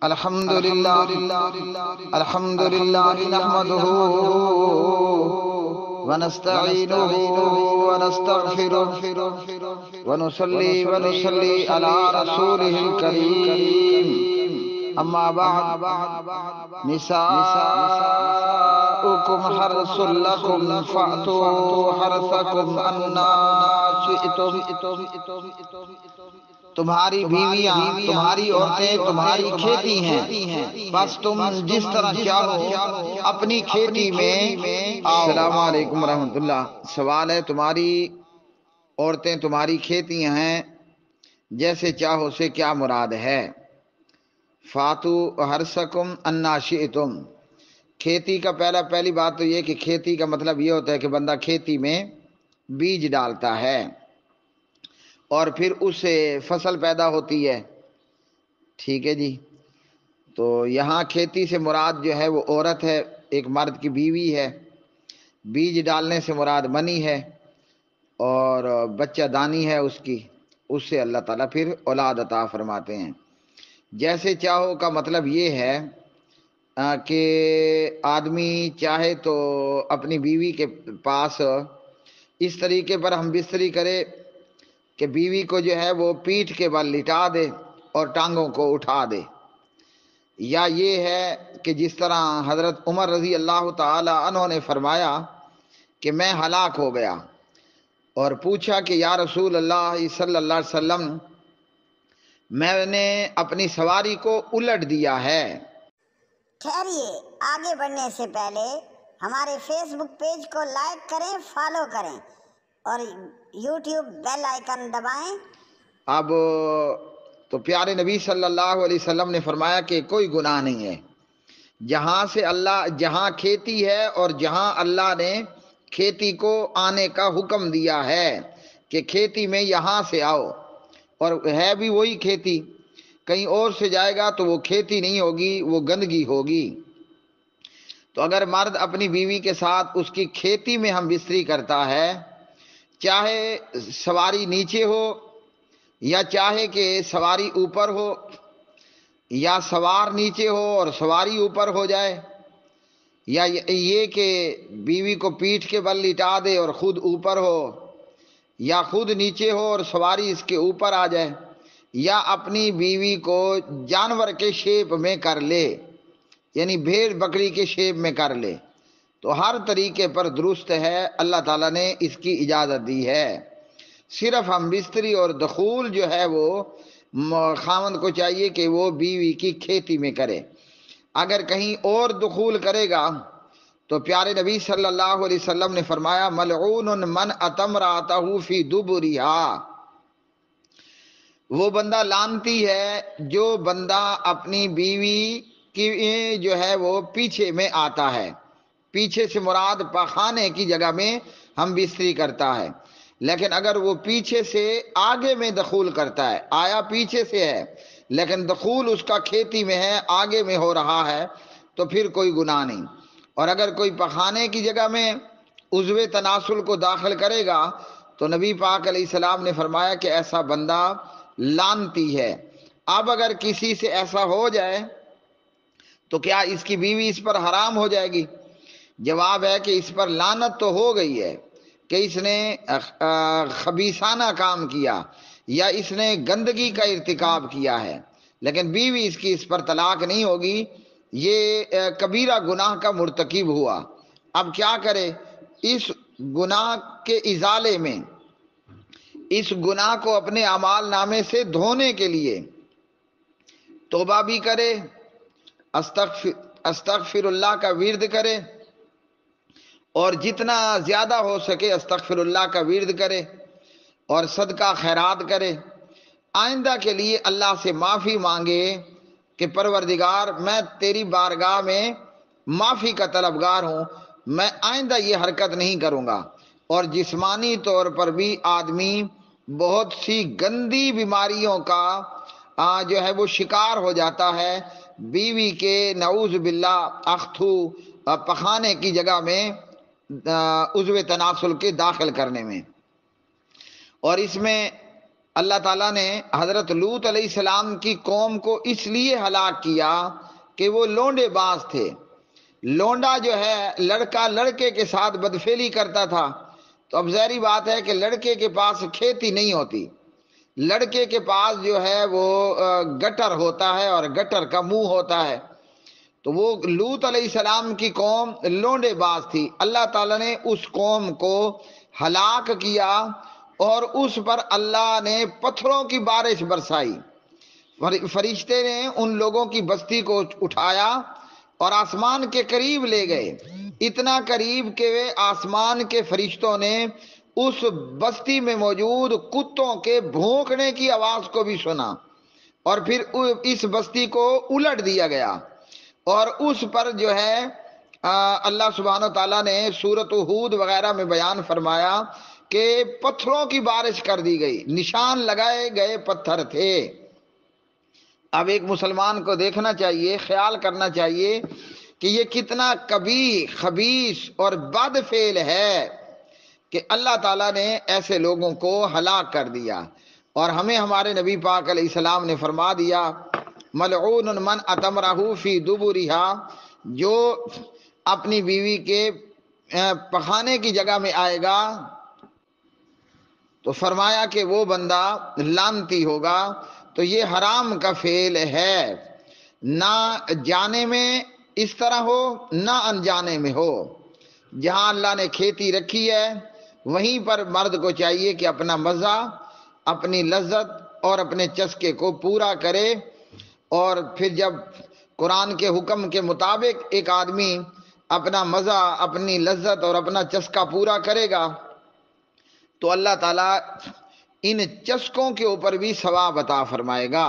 الحمد لله نحمده ونستعينه ونستغفره ونصلي على رسوله الكريم. أما بعد، نساؤكم حرث لكم فأتوا حرثكم أنّا شئتم. تمہاری بیویاں، تمہاری عورتیں تمہاری کھیتی ہیں، بس تم جس طرح چاہو اپنی کھیتی میں آؤ. السلام علیکم ورحمۃ اللہ. سوال ہے، تمہاری عورتیں تمہاری کھیتیاں ہیں، جیسے چاہو سے کیا مراد ہے؟ فاتو حرثکم انا شئتم. کھیتی کا پہلی بات تو یہ کہ کھیتی کا مطلب یہ ہوتا ہے کہ بندہ کھیتی میں بیج ڈالتا ہے اور پھر اس سے فصل پیدا ہوتی ہے. ٹھیک ہے جی. تو یہاں کھیتی سے مراد جو ہے وہ عورت ہے، ایک مرد کی بیوی ہے. بیج ڈالنے سے مراد منی ہے اور بچہ دانی ہے اس کی، اس سے اللہ تعالیٰ پھر اولاد عطا فرماتے ہیں. جیسے چاہو کا مطلب یہ ہے کہ آدمی چاہے تو اپنی بیوی کے پاس اس طریقے پر ہم بستری کرے کہ بیوی کو جو ہے وہ پیٹھ کے بل لٹا دے اور ٹانگوں کو اٹھا دے، یا یہ ہے کہ جس طرح حضرت عمر رضی اللہ تعالی عنہ نے فرمایا کہ میں ہلاک ہو گیا اور پوچھا کہ یا رسول اللہ صلی اللہ علیہ وسلم، میں نے اپنی سواری کو الٹ دیا ہے. ٹھہریے، آگے بڑھنے سے پہلے ہمارے فیس بک پیج کو لائک کریں، فالو کریں اور یوٹیوب بیل آئیکن دبائیں. اب تو پیارے نبی صلی اللہ علیہ وسلم نے فرمایا کہ کوئی گناہ نہیں ہے جہاں کھیتی ہے اور جہاں اللہ نے کھیتی کو آنے کا حکم دیا ہے کہ کھیتی میں یہاں سے آؤ، اور ہے بھی وہی کھیتی، کہیں اور سے جائے گا تو وہ کھیتی نہیں ہوگی، وہ گندگی ہوگی. تو اگر مرد اپنی بیوی کے ساتھ اس کی کھیتی میں ہم بستری کرتا ہے، چاہے سواری نیچے ہو یا چاہے کہ سواری اوپر ہو، یا سوار نیچے ہو اور سواری اوپر ہو جائے، یا یہ کہ بیوی کو پیٹھ کے بل لٹا دے اور خود اوپر ہو، یا خود نیچے ہو اور سواری اس کے اوپر آ جائے، یا اپنی بیوی کو جانور کے شیپ میں کر لے، یعنی بھیڑ بکری کے شیپ میں کر لے، تو ہر طریقے پر درست ہے. اللہ تعالیٰ نے اس کی اجازت دی ہے. صرف ہم بستری اور دخول جو ہے وہ خاوند کو چاہیے کہ وہ بیوی کی کھیتی میں کرے. اگر کہیں اور دخول کرے گا تو پیارے نبی صلی اللہ علیہ وسلم نے فرمایا ملعون من اتى امرأته فی دبرها. وہ بندہ لعنتی ہے جو بندہ اپنی بیوی کی جو ہے وہ پیچھے میں آتا ہے. پیچھے سے مراد پخانے کی جگہ میں ہم بستری کرتا ہے، لیکن اگر وہ پیچھے سے آگے میں دخول کرتا ہے، آیا پیچھے سے ہے لیکن دخول اس کا کھیتی میں ہے، آگے میں ہو رہا ہے، تو پھر کوئی گناہ نہیں. اور اگر کوئی پخانے کی جگہ میں عضو تناسل کو داخل کرے گا تو نبی پاک علیہ السلام نے فرمایا کہ ایسا بندہ لعنتی ہے. اب اگر کسی سے ایسا ہو جائے تو کیا اس کی بیوی اس پر حرام ہو جائے گی؟ جواب ہے کہ اس پر لعنت تو ہو گئی ہے کہ اس نے خبیثانہ کام کیا یا اس نے گندگی کا ارتکاب کیا ہے، لیکن بیوی اس کی اس پر طلاق نہیں ہوگی. یہ کبیرہ گناہ کا مرتکب ہوا. اب کیا کرے؟ اس گناہ کے ازالے میں، اس گناہ کو اپنے اعمال نامے سے دھونے کے لیے توبہ بھی کرے، استغفر اللہ کا ورد کرے، اور جتنا زیادہ ہو سکے استغفر اللہ کا ورد کرے اور صدقہ خیرات کرے. آئندہ کے لیے اللہ سے معافی مانگے کہ پروردگار میں تیری بارگاہ میں معافی کا طلبگار ہوں، میں آئندہ یہ حرکت نہیں کروں گا. اور جسمانی طور پر بھی آدمی بہت سی گندی بیماریوں کا جو ہے وہ شکار ہو جاتا ہے بیوی کے نعوذ باللہ اختو پخانے کی جگہ میں عضو تناسل کے داخل کرنے میں. اور اس میں اللہ تعالیٰ نے حضرت لوط علیہ السلام کی قوم کو اس لیے ہلاک کیا کہ وہ لونڈے باز تھے۔ لونڈا جو ہے لڑکا لڑکے کے ساتھ بدفعلی کرتا تھا، تو اب ظاہری بات ہے کہ لڑکے کے پاس کھیتی نہیں ہوتی، لڑکے کے پاس جو ہے وہ گٹر ہوتا ہے اور گٹر کا منہ ہوتا ہے۔ تو وہ لوط علیہ السلام کی قوم لونڈے باز تھی، اللہ تعالیٰ نے اس قوم کو ہلاک کیا اور اس پر اللہ نے پتھروں کی بارش برسائی۔ فرشتے نے ان لوگوں کی بستی کو اٹھایا اور آسمان کے قریب لے گئے، اتنا قریب کہ آسمان کے فرشتوں نے اس بستی میں موجود کتوں کے بھونکنے کی آواز کو بھی سنا، اور پھر اس بستی کو الٹ دیا گیا، اور اس پر جو ہے اللہ سبحانہ تعالیٰ نے سورۃ ہود وغیرہ میں بیان فرمایا کہ پتھروں کی بارش کر دی گئی، نشان لگائے گئے پتھر تھے۔ اب ایک مسلمان کو دیکھنا چاہیے، خیال کرنا چاہیے کہ یہ کتنا قبیح، خبیث اور بد فعل ہے کہ اللہ تعالیٰ نے ایسے لوگوں کو ہلاک کر دیا۔ اور ہمیں ہمارے نبی پاک علیہ السلام نے فرما دیا ملعون من اتمرہ فی دبرہا، جو اپنی بیوی کے پخانے کی جگہ میں آئے گا تو فرمایا کہ وہ بندہ لعنتی ہوگا۔ تو یہ حرام کا فعل ہے، نہ جانے میں اس طرح ہو نہ انجانے میں ہو۔ جہاں اللہ نے کھیتی رکھی ہے وہیں پر مرد کو چاہیے کہ اپنا مزہ، اپنی لذت اور اپنے چسکے کو پورا کرے، اور پھر جب قرآن کے حکم کے مطابق ایک آدمی اپنا مزہ، اپنی لذت اور اپنا چسکا پورا کرے گا تو اللہ تعالیٰ ان چسکوں کے اوپر بھی ثواب عطا فرمائے گا۔